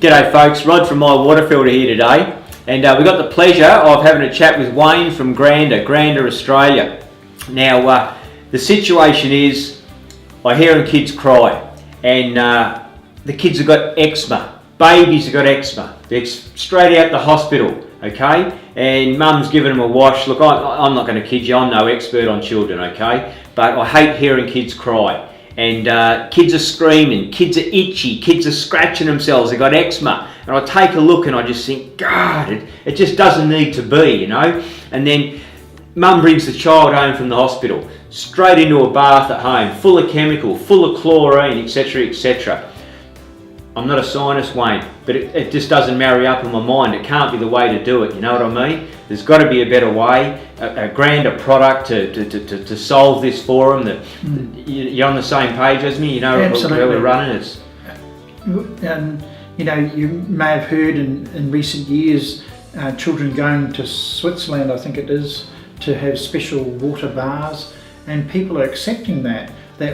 G'day folks, Rod from My Water Filter here today, and we've got the pleasure of having a chat with Wayne from Grander, Australia. Now the situation is, I hear kids cry, and the kids have got eczema, babies have got eczema, they're straight out the hospital, okay, and mum's giving them a wash. Look, I'm not going to kid you, I'm no expert on children, okay, but I hate hearing kids cry. And kids are screaming, kids are itchy, kids are scratching themselves, they've got eczema. And I take a look and I just think, God, it just doesn't need to be, you know. And then mum brings the child home from the hospital, straight into a bath at home, full of chemical, full of chlorine, etc, etc. I'm not a scientist, Wayne, but it just doesn't marry up in my mind. It can't be the way to do it, you know what I mean? There's got to be a better way, a grander product to solve this for them. You're on the same page as me, you know. Absolutely. Where we're running it. And you know, you may have heard in recent years, children going to Switzerland, I think it is, to have special water bars, and people are accepting that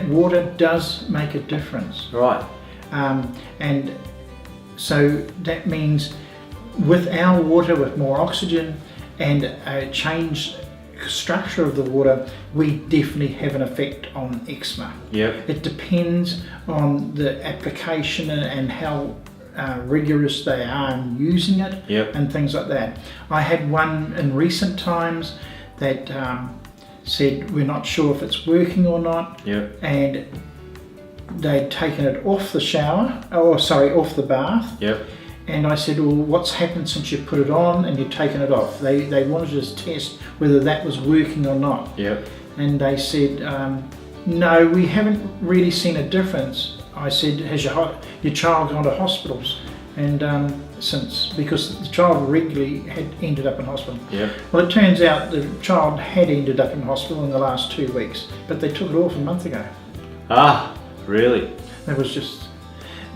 water does make a difference. Right. And so that means with our water, with more oxygen and a changed structure of the water, we definitely have an effect on eczema. Yep. It depends on the application and how rigorous they are in using it. Yep. And things like that. I had one in recent times that said we're not sure if it's working or not. Yep. And they'd taken it off the shower, off the bath. Yep. And I said, well, what's happened since you put it on and you've taken it off? They wanted to test whether that was working or not. Yep. And they said, no, we haven't really seen a difference. I said, has your child gone to hospitals? And because the child regularly had ended up in hospital. Yep. Well, it turns out the child had ended up in hospital in the last 2 weeks, but they took it off a month ago. Ah, really? It was just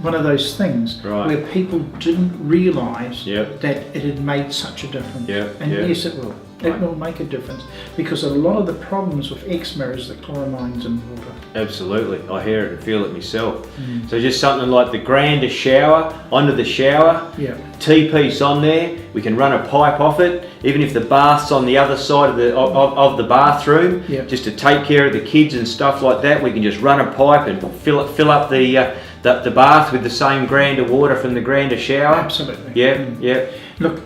one of those things, right, where people didn't realise, yep, that it had made such a difference. Yep. And yep. yes, it will. It will make a difference, because a lot of the problems with eczema is the chloramines in water. Absolutely, I hear it and feel it myself. So just something like the Grander shower, onto the shower, yep, T-piece on there, we can run a pipe off it, even if the bath's on the other side of the bathroom, yep, just to take care of the kids and stuff like that, we can just run a pipe and fill up the bath with the same Grander water from the Grander shower. Absolutely. Yeah, yeah. Look,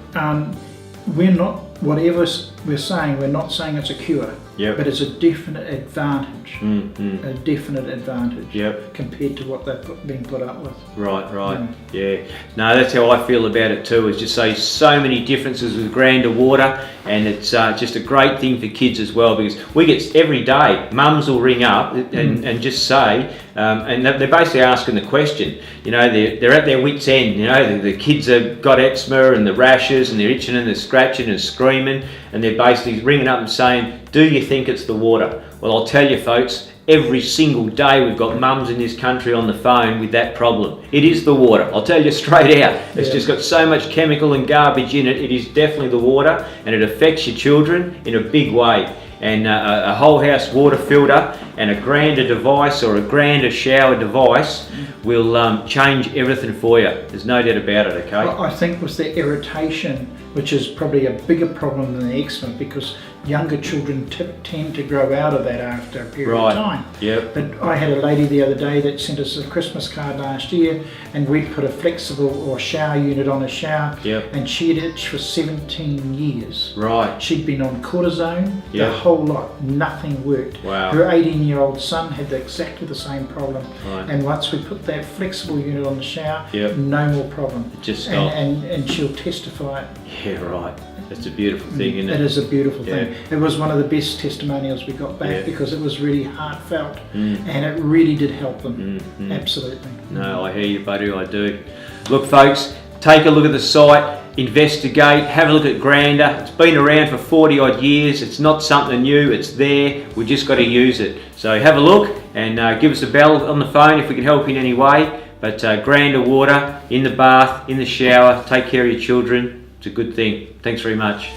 we're not, whatever we're saying, we're not saying it's a cure. Yep. But it's a definite advantage. A definite advantage. Yep. Compared to what they've been put up with. Right, right. Yeah. No, that's how I feel about it too. Is just so many differences with Grander water, and it's just a great thing for kids as well, because we get every day, mums will ring up and just say, and they're basically asking the question. You know, they're at their wits' end. You know, the kids have got eczema and the rashes, and they're itching and they're scratching and screaming, and they're basically ringing up and saying, do you think it's the water? Well, I'll tell you folks, every single day we've got mums in this country on the phone with that problem. It is the water, I'll tell you straight out. It's just got so much chemical and garbage in it. It is definitely the water, and it affects your children in a big way. And a whole-house water filter and a Grander device or a Grander shower device will change everything for you. There's no doubt about it, okay? I think with the irritation, which is probably a bigger problem than the eczema, because younger children tend to grow out of that after a period of time. Yep. But I had a lady the other day that sent us a Christmas card last year, and we'd put a flexible or shower unit on a shower, yep, and she had itched for 17 years. Right. She'd been on cortisone, yep, the whole lot, nothing worked. Wow. Her 18-year-old son had exactly the same problem, right, and once we put that flexible unit on the shower, yep, no more problem. It just stopped. And she'll testify it. Yeah, right. It's a beautiful thing, isn't it? It is a beautiful thing. Yeah. It was one of the best testimonials we got back, yeah, because it was really heartfelt, and it really did help them. Absolutely. No, I hear you, buddy, I do. Look folks, take a look at the site, investigate, have a look at Grander. It's been around for 40 odd years. It's not something new, it's there. We just got to use it. So have a look and give us a bell on the phone if we can help in any way. But Grander water in the bath, in the shower, take care of your children. It's a good thing. Thanks very much.